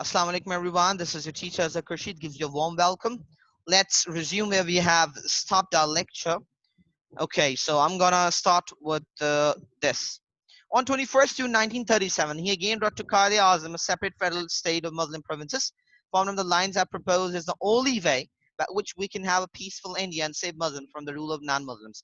Assalamu alaikum everyone. This is your teacher Zakir Rashid. Gives you a warm welcome. Let's resume where we have stopped our lecture. Okay, so I'm gonna start with this. On 21st June 1937, he again brought to Qadi Azam a separate federal state of Muslim provinces, formed on the lines I propose is the only way by which we can have a peaceful India and save Muslims from the rule of non-Muslims.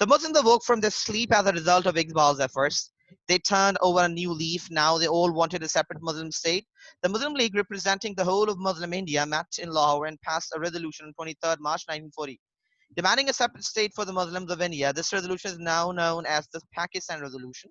The Muslims awoke from their sleep as a result of Iqbal's efforts. They turned over a new leaf. Now they all wanted a separate Muslim state. The Muslim League, representing the whole of Muslim India, met in Lahore and passed a resolution on 23rd March 1940, demanding a separate state for the Muslims of India. This resolution is now known as the Pakistan Resolution.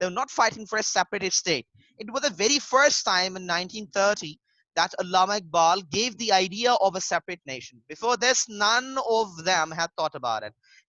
They were not fighting for a separate state. It was the very first time in 1930 that Allama Iqbal gave the idea of a separate nation. Before this, none of them had thought about it.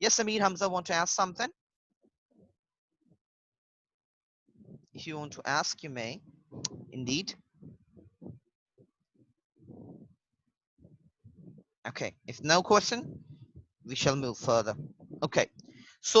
Yes, Amir Hamza, want to ask something? If you want to ask, you may. Indeed. Okay. If no question, we shall move further. Okay. So,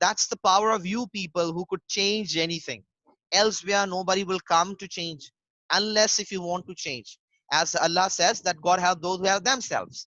that's the power of you people who could change anything. Elsewhere nobody will come to change unless if you want to change. As Allah says that God have those who have themselves.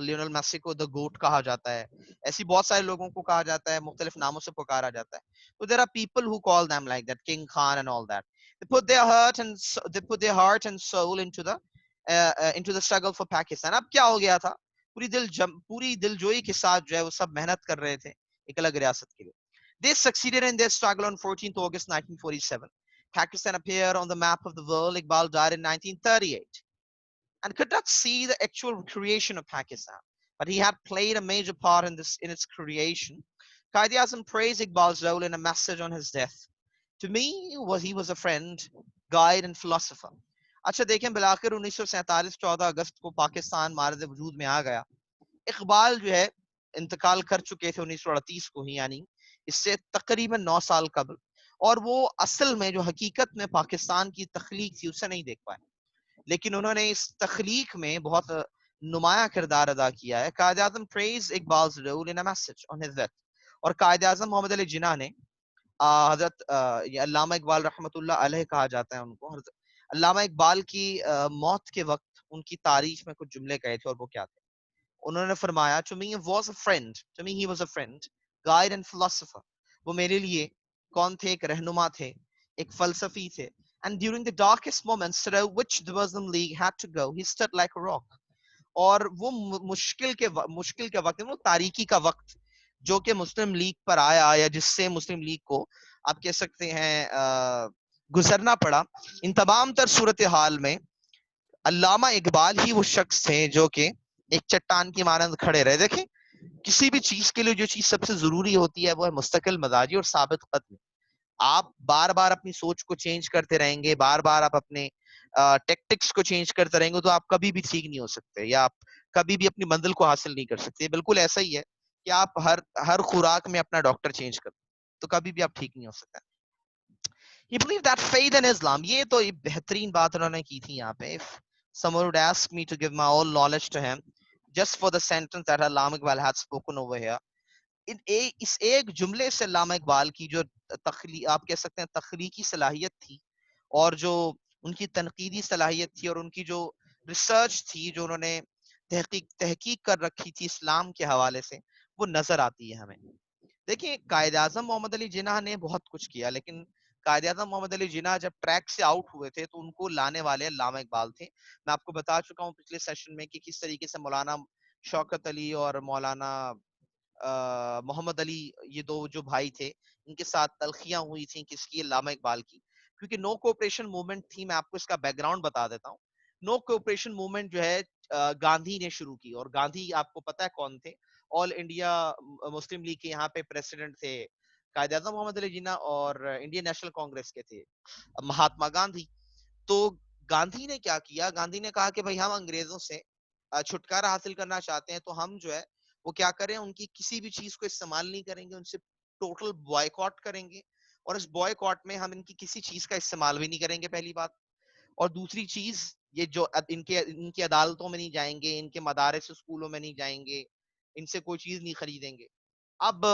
Lionel Messi کو the گوٹ کہا جاتا ہے, ایسی بہت سارے لوگوں کو کہا جاتا ہے, مختلف ناموں سے پکارا جاتا ہے. تو there are people who call them like that, King Khan and all that. They put their heart and soul into the struggle for Pakistan. اب کیا ہو گیا تھا, پوری دل جوئی کے ساتھ جو ہے وہ سب محنت کر رہے تھے ایک الگ ریاست کے لیے. They succeeded in their struggle on 14th August 1947. Pakistan appeared on the map of the world. Iqbal died in 1938 and could not see the actual creation of Pakistan, but he had played a major part in its creation. Quaid-e-Azam praised Iqbal's role in a message on his death. To me, he was a friend, guide and philosopher. اچھا دیکھیں, بلاخر 1947 14 اگست کو پاکستان مارد وجود میں آ گیا. اقبال جو ہے انتقال کر چکے تھے 1938 کو ہی, یعنی اس سے تقریباً 9 سال قبل, اور وہ اصل میں جو حقیقت میں پاکستان کی تخلیق تھی اسے نہیں دیکھ پائے, لیکن انہوں نے اس تخلیق میں بہت نمایاں کردار ادا کیا ہے. Quaid Azam praised Iqbal's role in a message on his death. اور قائد اعظم محمد علی جناح نے حضرت علامہ اقبال رحمۃ اللہ علیہ کہا جاتا ہے ان کو, علامہ اقبال کی موت کے وقت ان کی تعریف میں کچھ جملے کہے تھے, اور وہ کیا تھے؟ انہوں نے فرمایا, to me he was a friend, guide and philosopher. وہ میرے لیے کون تھے؟ ایک رہنما تھے, ایک فلسفی تھے. And during the darkest moments through which the Muslim League had to go, he stood like a rock. اور وہ مشکل کے وقت, وہ تاریکی کا وقت جو کہ مسلم لیگ پر آیا, یا جس سے مسلم لیگ کو آپ کہہ سکتے ہیں گزرنا پڑا, ان تمام تر صورتحال میں علامہ اقبال ہی وہ شخص تھے جو کہ ایک چٹان کی مانند کھڑے رہے. دیکھیں, کسی بھی چیز کے لیے جو چیز سب سے ضروری ہوتی ہے وہ ہے مستقل مزاجی اور ثابت قدمی. آپ بار بار اپنی سوچ کو چینج کرتے رہیں گے, بار بار آپ اپنے ٹیکٹکس کو چینج کرتے رہیں گے, تو آپ کبھی بھی ٹھیک نہیں ہو سکتے, یا آپ کبھی بھی اپنی منزل کو حاصل نہیں کر سکتے. بالکل ایسا ہی ہے کہ آپ ہر خوراک میں اپنا ڈاکٹر چینج کرتے تو کبھی بھی آپ ٹھیک نہیں ہو سکتے. He believed that faith in Islam, یہ تو بہترین بات انہوں نے کی تھی یہاں پہ. If someone would ask me to give my all knowledge to him just for the sentence that Allama Iqbal had spoken over here, اس ایک جملے سے علامہ اقبال کی جو آپ کہہ سکتے ہیں تخلیقی صلاحیت تھی, اور جو ان کی تنقیدی صلاحیت تھی, اور ان کی جو ریسرچ تھی جو انہوں نے تحقیق کر رکھی تھی اسلام کے حوالے سے, وہ نظر آتی ہے ہمیں. دیکھیں, قائد اعظم محمد علی جناح نے بہت کچھ کیا, لیکن قائد اعظم محمد علی جناح جب ٹریک سے آؤٹ ہوئے تھے تو ان کو لانے والے علامہ اقبال تھے. میں آپ کو بتا چکا ہوں پچھلے سیشن میں کہ کس طریقے سے مولانا شوکت علی اور مولانا محمد علی, یہ دو جو بھائی تھے, ان کے ساتھ تلخیاں ہوئی تھیں کس کی؟ علامہ اقبال کی, کیونکہ نو کوپریشن موومنٹ تھی. میں آپ کو اس کا بیک گراؤنڈ بتا دیتا ہوں. نو کوپریشن موومنٹ جو ہے گاندھی نے شروع کی, اور گاندھی آپ کو پتا ہے کون تھے؟ آل انڈیا مسلم لیگ کے یہاں پہ پریسیڈنٹ تھے قائد اعظم محمد علی جناح, اور انڈین نیشنل کانگریس کے تھے مہاتما گاندھی. تو گاندھی نے کیا کیا؟ گاندھی نے کہا کہ بھائی ہم انگریزوں سے چھٹکارا حاصل کرنا چاہتے ہیں, تو ہم جو ہے وہ کیا کریں, ان کی کسی بھی چیز کو استعمال نہیں کریں گے, ان سے ٹوٹل بوائیکاٹ کریں گے, اور اس بوائیکاٹ میں ہم ان کی کسی چیز کا استعمال بھی نہیں کریں گے, پہلی بات. اور دوسری چیز, یہ جو ان کی عدالتوں میں نہیں جائیں گے, ان کے مدارس اسکولوں میں نہیں جائیں گے, ان سے کوئی چیز نہیں خریدیں گے. اب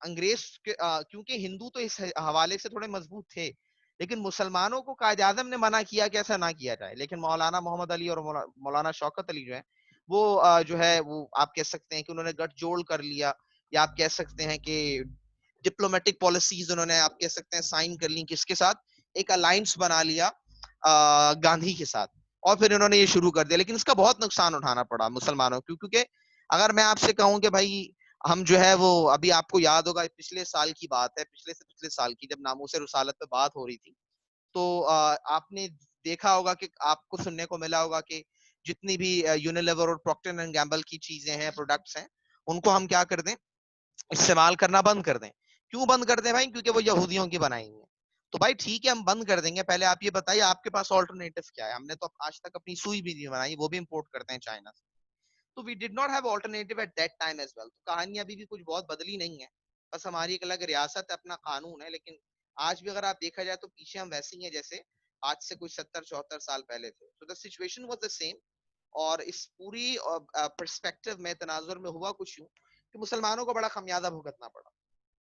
انگریز کیونکہ ہندو تو اس حوالے سے تھوڑے مضبوط تھے, لیکن مسلمانوں کو قائد اعظم نے منع کیا کہ ایسا نہ کیا جائے. لیکن مولانا محمد علی اور مولانا شوکت علی جو ہے وہ آپ کہہ سکتے ہیں کہ انہوں نے گٹھ جوڑ کر لیا, یا آپ کہہ سکتے ہیں کہ ڈپلومیٹک پالیسیز انہوں نے آپ کہہ سکتے ہیں سائن کر لی. کس کے ساتھ؟ ایک الائنس بنا لیا گاندھی کے ساتھ, اور پھر انہوں نے یہ شروع کر دیا. لیکن اس کا بہت نقصان اٹھانا پڑا مسلمانوں کو, کیونکہ اگر میں آپ سے کہوں کہ بھائی ہم جو ہے وہ, ابھی آپ کو یاد ہوگا پچھلے سال کی بات ہے, پچھلے سال کی, جب ناموس رسالت پہ بات ہو رہی تھی, تو آپ نے دیکھا ہوگا کہ آپ کو سننے کو ملا ہوگا کہ جتنی بھی یونیلیور اور پروکٹر اینڈ گیمبل کی چیزیں ہیں, پروڈکٹس ہیں, ان کو ہم کیا کر دیں؟ استعمال کرنا بند کر دیں. کیوں بند کر دیں بھائی؟ کیونکہ وہ یہودیوں کی بنائی ہیں. تو بھائی ٹھیک ہے, ہم بند کر دیں گے, پہلے آپ یہ بتائیے آپ کے پاس آلٹرنیٹو کیا ہے؟ ہم نے تو آج تک اپنی سوئی بھی نہیں بنائی, وہ بھی امپورٹ کرتے ہیں چائنا سے. تو we did not have alternative at that time as well. تو کہانی ابھی بھی کچھ بہت بدلی نہیں ہے, بس ہماری ایک الگ ریاست ہے, اپنا قانون ہے, لیکن آج بھی اگر آپ دیکھا جائے تو پیچھے ہم ویسے ہی ہیں جیسے آج سے کوئی 70-74 سال پہلے تھے. تو the situation was the same. اور اس پوری پرسپیکٹو میں, تناظر میں ہوا کچھ یوں کہ مسلمانوں کو بڑا خمیازہ بھگتنا پڑا.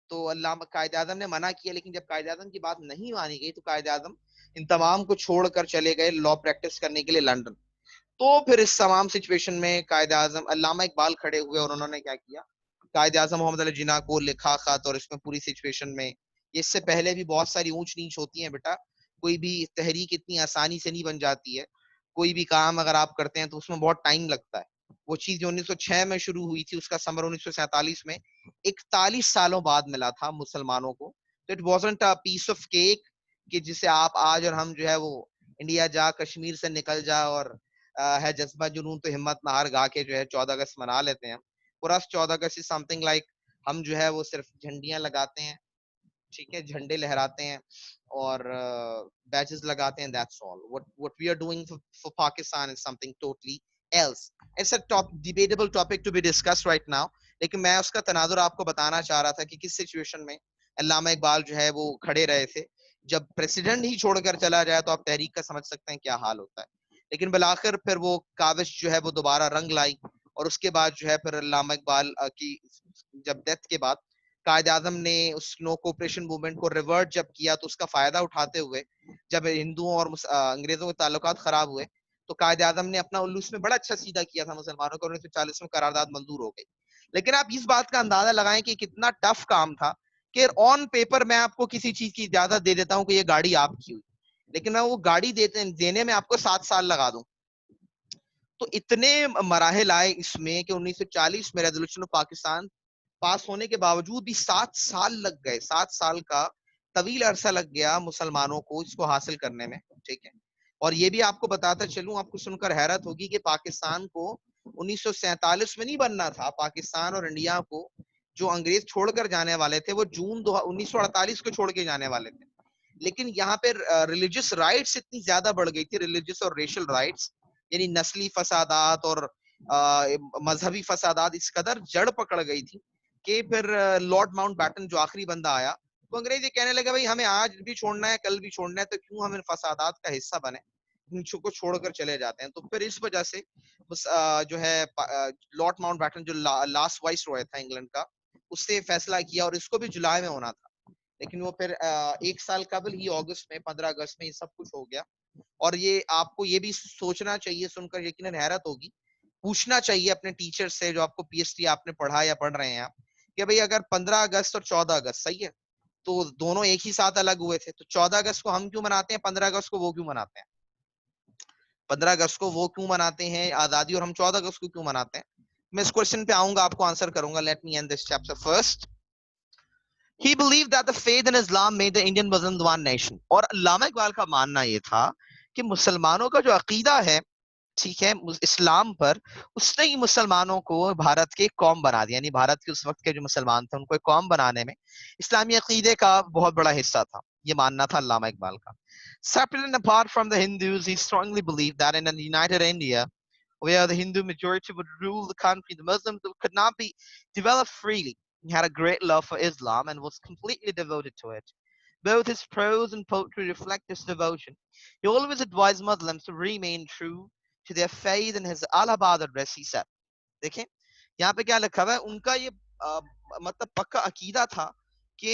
تو علامہ قائد اعظم نے منع کیا, لیکن جب قائد اعظم کی بات نہیں مانی گئی تو قائد اعظم ان تمام کو چھوڑ کر چلے گئے لا پریکٹس کرنے کے لیے لنڈن. تو پھر اس تمام سچویشن میں قائد اعظم علامہ اقبال کھڑے ہوئے اور انہوں نے کیا کیا, قائد اعظم محمد علی جناح کو لکھا خط, اور اس میں پوری سچویشن میں, اس سے پہلے بھی بہت ساری اونچ نیچ ہوتی ہیں بیٹا, کوئی بھی تحریک اتنی آسانی سے نہیں بن جاتی ہے, کوئی بھی کام اگر آپ کرتے ہیں تو اس میں بہت ٹائم لگتا ہے. وہ چیز جو 1906 میں شروع ہوئی تھی اس کا ثمر 1947 میں 41 سالوں بعد ملا تھا مسلمانوں کو. تو it wasn't a piece of cake کہ جسے آپ آج اور ہم جو ہے وہ انڈیا جا, کشمیر سے نکل جا, اور ہے جذبہ جنون تو ہمت نہار گا کے جو ہے 14 اگست منا لیتے ہیں. پورا 14 اگست سم تھنگ لائک ہم جو ہے وہ صرف جھنڈیاں لگاتے ہیں, ٹھیک ہے, جھنڈے لہراتے ہیں اور بیچز لگاتے ہیں, that's all. What we are doing for Pakistan is something totally else. It's a debatable topic to be discussed right now. لیکن میں اس کا تناظر آپ کو بتانا چاہ رہا تھا کہ کس سچویشن میں علامہ اقبال جو ہے وہ کھڑے رہے تھے. جب پریسیڈنٹ ہی چھوڑ کر چلا جائے تو آپ تحریک کا سمجھ سکتے ہیں کیا حال ہوتا ہے. لیکن بالآخر پھر وہ کاوش جو ہے وہ دوبارہ رنگ لائی, اور اس کے بعد جو ہے پھر علامہ اقبال کی جب ڈیتھ کے بعد قائد اعظم نے اس نو کوپریشن موومنٹ کو ریورٹ جب کیا, تو اس کا فائدہ اٹھاتے ہوئے جب ہندوؤں اور انگریزوں کے تعلقات خراب ہوئے تو قائد اعظم نے اپنا الو اس میں بڑا اچھا سیدھا کیا تھا مسلمانوں کو, 1940 میں قرارداد منظور ہو گئی. لیکن آپ اس بات کا اندازہ لگائیں کہ کتنا ٹف کام تھا کہ آن پیپر میں آپ کو کسی چیز کی اجازت دے دیتا ہوں کہ یہ گاڑی آپ کی ہوئی, لیکن میں وہ گاڑی دینے میں آپ کو 7 سال لگا دوں. تو اتنے مراحل آئے اس میں کہ 1940 میں ریزولوشن آف پاکستان پاس ہونے کے باوجود بھی 7 سال لگ گئے. 7 سال کا طویل عرصہ لگ گیا مسلمانوں کو اس کو حاصل کرنے میں, ٹھیک ہے. اور یہ بھی آپ کو بتاتا چلوں, آپ کو سن کر حیرت ہوگی کہ پاکستان کو 1947 میں نہیں بننا تھا. پاکستان اور انڈیا کو جو انگریز چھوڑ کر جانے والے تھے وہ جون 1948 کو چھوڑ کے جانے والے تھے. لیکن یہاں پہ ریلیجس رائٹس اتنی زیادہ بڑھ گئی تھی, ریلیجس اور ریشل رائٹس, یعنی نسلی فسادات اور مذہبی فسادات اس قدر جڑ پکڑ گئی تھی کہ پھر لارڈ ماؤنٹ بیٹن جو آخری بندہ آیا تو انگریز یہ کہنے لگے بھائی ہمیں آج بھی چھوڑنا ہے, کل بھی چھوڑنا ہے, تو کیوں ہم ان فسادات کا حصہ بنے, کو چھوڑ کر چلے جاتے ہیں. تو پھر اس وجہ سے جو ہے لارڈ ماؤنٹ بیٹن جو لاسٹ وائس رائے تھا انگلینڈ کا, اس سے فیصلہ کیا, اور اس کو بھی جولائی میں ہونا تھا. لیکن وہ پھر 1 سال قبل ہی اگست میں 15 اگست میں یہ سب کچھ ہو گیا. اور یہ آپ کو یہ بھی سوچنا چاہیے, سن کر یقیناً حیرت ہوگی, پوچھنا چاہیے اپنے ٹیچر سے جو آپ کو پی ایچ ڈی آپ نے پڑھا یا پڑھ رہے ہیں آپ, کہ بھئی اگر 15 اگست اور 14 اگست صحیح ہے تو دونوں ایک ہی ساتھ الگ ہوئے تھے, تو 14 اگست کو ہم کیوں مناتے ہیں, 15 اگست کو وہ کیوں مناتے ہیں, 15 اگست کو وہ کیوں مناتے ہیں آزادی, اور ہم 14 اگست کو کیوں مناتے ہیں. میں اس کوشچن پہ آؤں گا, آپ کو آنسر کروں گا. Let me end this chapter first. He believed that the faith in Islam made the Indian Muslim one nation. اور علامہ اقبال کا ماننا یہ تھا کہ مسلمانوں کا جو عقیدہ ہے, ٹھیک ہے, اسلام پر, اس نے ہی مسلمانوں کو بھارت کے قوم بنا دیا. یعنی بھارت کے اس وقت کے جو مسلمان تھے ان کو ایک قوم بنانے میں اسلامی عقیدے کا بہت بڑا حصہ تھا. یہ ماننا تھا علامہ اقبال کا. Separate and apart from the Hindus, he strongly believed that in a united India, where the Hindu majority would rule the country, the Muslims could not be developed freely. He had a great love for Islam and was completely devoted to it. Both his prose and poetry reflect this devotion. He always advised Muslims to remain true to their faith. In his Allahabad address, he said, دیکھیں یہاں پہ کیا لکھا ہوا ہے, ان کا یہ مطلب پکا عقیدہ تھا کہ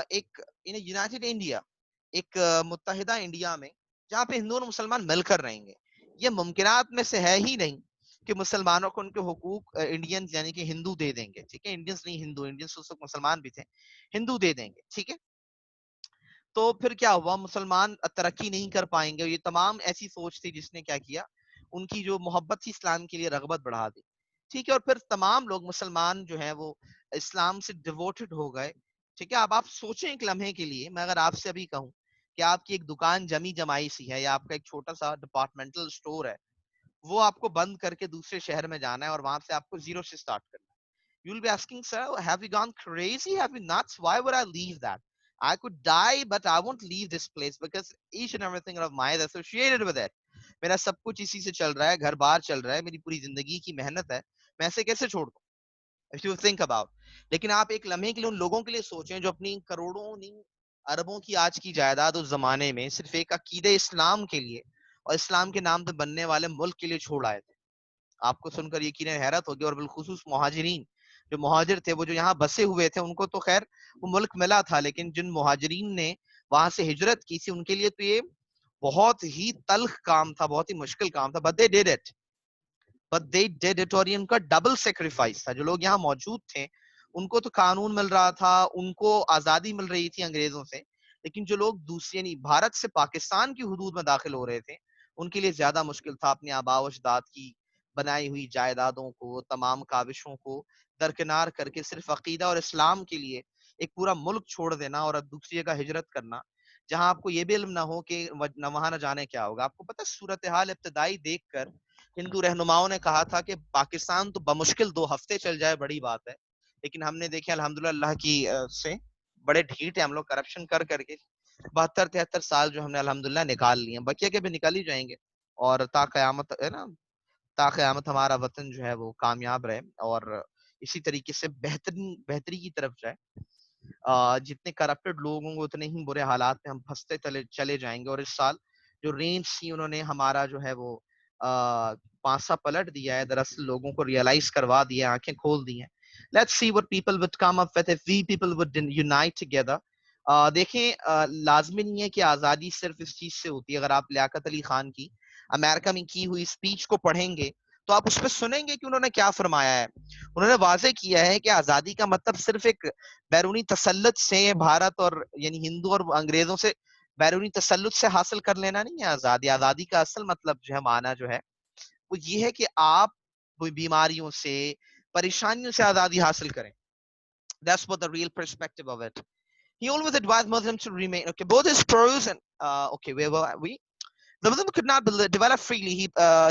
ایک یونائٹڈ انڈیا, ایک متحدہ انڈیا میں جہاں پہ ہندو اور مسلمان مل کر رہیں گے, یہ ممکنات میں سے ہے ہی نہیں کہ مسلمانوں کو ان کے حقوق انڈینز یعنی کہ ہندو دے دیں گے, ٹھیک ہے, انڈینز نہیں ہندو, انڈینز اس وقت مسلمان بھی تھے, ہندو دے دیں گے, ٹھیک ہے. تو پھر کیا ہوا, مسلمان ترقی نہیں کر پائیں گے. یہ تمام ایسی سوچ تھی جس نے کیا کیا, ان کی جو محبت تھی اسلام کے لیے رغبت بڑھا دی, ٹھیک ہے. اور پھر تمام لوگ مسلمان جو ہیں وہ اسلام سے ڈیووٹڈ ہو گئے, ٹھیک ہے. اب آپ سوچیں ایک لمحے کے لیے, میں اگر آپ سے ابھی کہوں کہ آپ کی ایک دکان جمی جمائی سی ہے, یا آپ کا ایک چھوٹا سا ڈپارٹمنٹل اسٹور ہے, وہ آپ کو بند کر کے دوسرے شہر میں جانا ہے اور وہاں سے آپ کو زیرو سے سٹارٹ کرنا ہے. You will be asking, sir, have you gone crazy? Have you nuts? Why would I leave that? I could die, but I won't leave this place because each and everything of mine is associated with it. میرا سب کچھ اسی سے چل رہا ہے, گھر بار چل رہا ہے, میری پوری زندگی کی محنت ہے, میں ایسے کیسے چھوڑ دوں. If you think about. لیکن آپ ایک لمحے کے لیے ان لوگوں کے لیے سوچیں جو اپنی کروڑوں نہیں اربوں کی آج کی جائیداد اس زمانے میں صرف ایک عقیدہ اسلام کے لیے اور اسلام کے نام پہ بننے والے ملک کے لیے چھوڑ آئے تھے. آپ کو سن کر یقیناً حیرت ہوگی. اور بالخصوص مہاجرین, جو مہاجر تھے, وہ جو یہاں بسے ہوئے تھے, ان کو تو خیر وہ ملک ملا تھا, لیکن جن مہاجرین نے وہاں سے ہجرت کی تھی ان کے لیے تو یہ بہت ہی تلخ کام تھا, بہت ہی مشکل کام تھا. but they did it. but they did it, اور یہ ان کا ڈبل سیکریفائس تھا. جو لوگ یہاں موجود تھے ان کو تو قانون مل رہا تھا, ان کو آزادی مل رہی تھی انگریزوں سے, لیکن جو لوگ دوسری یعنی بھارت سے پاکستان کی حدود میں داخل ہو رہے تھے ان کے لیے زیادہ مشکل تھا اپنے آباء و اجداد کی بنائی ہوئی جائیدادوں کو, تمام کاوشوں کو درکنار کر کے صرف عقیدہ اور اسلام کے لیے ایک پورا ملک چھوڑ دینا اور دوسری جگہ ہجرت کرنا, جہاں آپ کو یہ بھی علم نہ ہو کہ وہاں نہ جانے کیا ہوگا. آپ کو پتہ صورتحال ابتدائی دیکھ کر ہندو رہنماؤں نے کہا تھا کہ پاکستان تو بمشکل 2 ہفتے چل جائے بڑی بات ہے, لیکن ہم نے دیکھا الحمدللہ اللہ کی سے بڑے ڈھیٹ ہیں ہم لوگ کرپشن کر کے 72-73 سال جو ہم نے الحمدللہ نکال لیے ہیں, بقیہ کے بھی نکل ہی جائیں گے, اور تا قیامت ہے نا, تا قیامت ہمارا وطن جو ہے وہ کامیاب رہے اور اسی طریقے سے بہتری کی طرف جائے. جتنے کرپٹڈ لوگ ہوں گے اتنے ہی برے حالات میں ہم پھنستے چلے جائیں گے. اور اس سال جو رینج تھی انہوں نے ہمارا جو ہے وہ پانسا پلٹ دیا ہے, دراصل لوگوں کو ریئلائز کروا دیا, آنکھیں کھول دی ہیں. Let's see what people would come up with if we people would unite together. دیکھیں لازمی نہیں ہے کہ آزادی صرف اس چیز سے ہوتی ہے. اگر آپ لیاقت علی خان کی امریکہ میں کی ہوئی اسپیچ کو پڑھیں گے تو آپ اس پہ سنیں گے کہ انہوں نے کیا فرمایا ہے. انہوں نے واضح کیا ہے کہ آزادی کا مطلب صرف ایک بیرونی تسلط سے بھارت اور یعنی ہندو اور انگریزوں سے بیرونی تسلط سے حاصل کر لینا نہیں ہے. آزادی کا اصل مطلب جو ہے معنی جو ہے وہ یہ ہے کہ آپ بیماریوں سے پریشانیوں سے آزادی حاصل کریں. That's what the real perspective of it. He always advised Muslims to remain. Okay, both his pros and okay, where were we? The Muslim could not develop freely.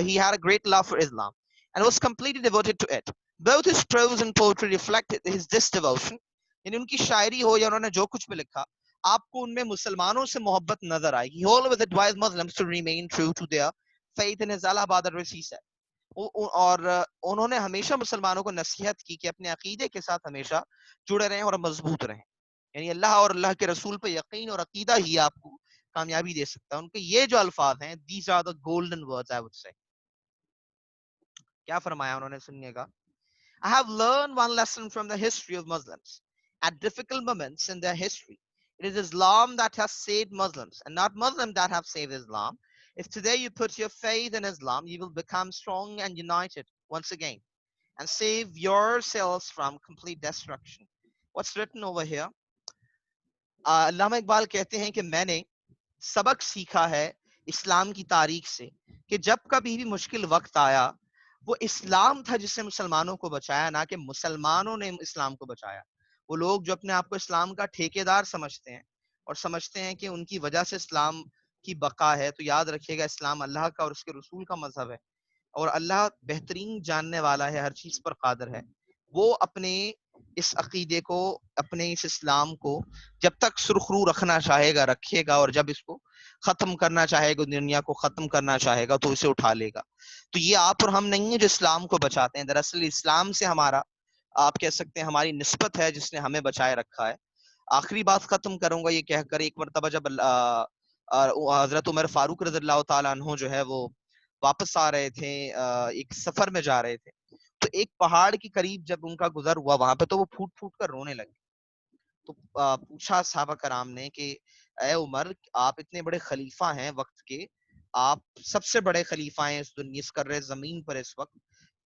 He had a great love for Islam and was completely devoted to it. Both his prose and poetry reflect his this devotion. یعنی ان کی شاعری ہو یا انہوں نے جو کچھ بھی لکھا آپ کو ان میں مسلمانوں سے محبت نظر آئے گی. He always advised Muslims to remain true to their faith in his Allahabad address, he said. اور انہوں نے ہمیشہ مسلمانوں کو نصیحت کی کہ اپنے عقیدے کے ساتھ ہمیشہ جڑے رہیں اور مضبوط رہیں. یعنی اللہ اور اللہ کے رسول پہ یقین اور عقیدہ ہی آپ کو کامیابی دے سکتا ہے. ان کے یہ جو الفاظ ہیں, these are the golden words I would say. کیا فرمایا انہوں نے سنیے گا. I have learned one lesson from the history of Muslims. At difficult moments in their history, it is Islam that has saved Muslims and not Muslims that have saved Islam. If today you put your faith in Islam, you will become strong and united once again and save yourselves from complete destruction. What's written over here? علامہ اقبال کہتے ہیں کہ میں نے سبق سیکھا ہے اسلام کی تاریخ سے کہ جب کبھی بھی مشکل وقت آیا وہ اسلام تھا جس نے مسلمانوں کو بچایا, نہ کہ مسلمانوں نے اسلام کو بچایا. وہ لوگ جو اپنے آپ کو اسلام کا ٹھیکیدار سمجھتے ہیں اور سمجھتے ہیں کہ ان کی وجہ سے اسلام کی بقا ہے, تو یاد رکھیے گا اسلام اللہ کا اور اس کے رسول کا مذہب ہے اور اللہ بہترین جاننے والا ہے, ہر چیز پر قادر ہے. وہ اپنے اس عقیدے کو, اپنے اس اسلام کو جب تک سرخرو رکھنا چاہے گا رکھے گا, اور جب اس کو ختم کرنا چاہے گا, دنیا کو ختم کرنا چاہے گا تو اسے اٹھا لے گا. تو یہ آپ اور ہم نہیں ہیں جو اسلام کو بچاتے ہیں, دراصل اسلام سے ہمارا آپ کہہ سکتے ہیں ہماری نسبت ہے جس نے ہمیں بچائے رکھا ہے. آخری بات ختم کروں گا یہ کہہ کر, ایک مرتبہ جب حضرت عمر فاروق رضی اللہ تعالیٰ عنہ جو ہے وہ واپس آ رہے تھے, ایک سفر میں جا رہے تھے, تو ایک پہاڑ کے قریب جب ان کا گزر ہوا وہاں پہ تو وہ پھوٹ پھوٹ کر رونے لگے. تو پوچھا صحابہ کرام نے کہ اے عمر, آپ اتنے بڑے خلیفہ ہیں وقت کے, آپ سب سے بڑے خلیفہ ہیں اس دنیا اس کرے زمین پر اس وقت,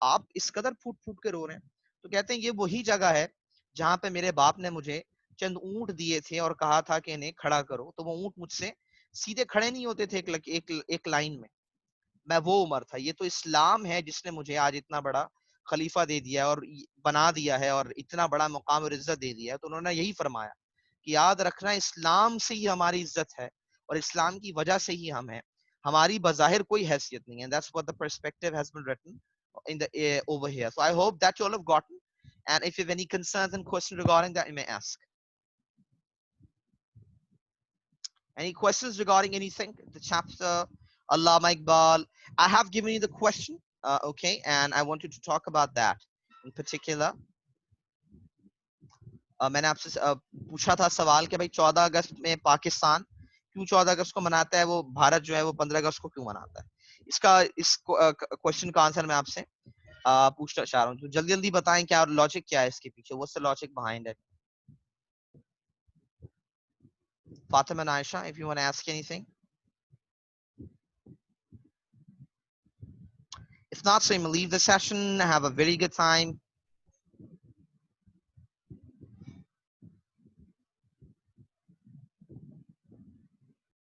آپ اس قدر پھوٹ پھوٹ کے رو رہے ہیں. تو کہتے ہیں یہ وہی جگہ ہے جہاں پہ میرے باپ نے مجھے چند اونٹ دیے تھے اور کہا تھا کہ انہیں کھڑا کرو, تو وہ اونٹ مجھ سے سیدھے کھڑے نہیں ہوتے تھے ایک لائن میں وہ عمر تھا. یہ تو اسلام ہے جس نے مجھے آج اتنا بڑا خلیفہ دے دیا اور بنا دیا ہے اور اتنا بڑا مقام اور عزت دے دیا ہے. تو انہوں نے یہی فرمایا کہ یاد رکھنا اسلام سے ہی ہماری عزت ہے اور اسلام کی وجہ سے ہی ہم ہیں, ہماری بظاہر کوئی حیثیت نہیں ہے. That's what the perspective has been written in the over here. So I hope that you all have gotten, and if you have any concerns and questions regarding that, you may ask. Any questions regarding anything? The chapter, Allama Iqbal. I have given you the question, okay, and I want you to talk about that in particular. میں نے آپ سے پوچھا تھا سوال کہ بھائی 14 اگست میں پاکستان کیوں 14 اگست کو مناتا ہے, وہ بھارت جو ہے وہ 15 اگست کو کیوں مناتا ہے. اس کوشچن کا آنسر میں آپ سے پوچھنا چاہ رہا ہوں, تو جلدی جلدی بتائیں کیا لاجک کیا ہے اس کے پیچھے. What's the logic behind it? Fatima and Aisha, if you want to ask anything. If not, so you may leave the session. Have a very good time.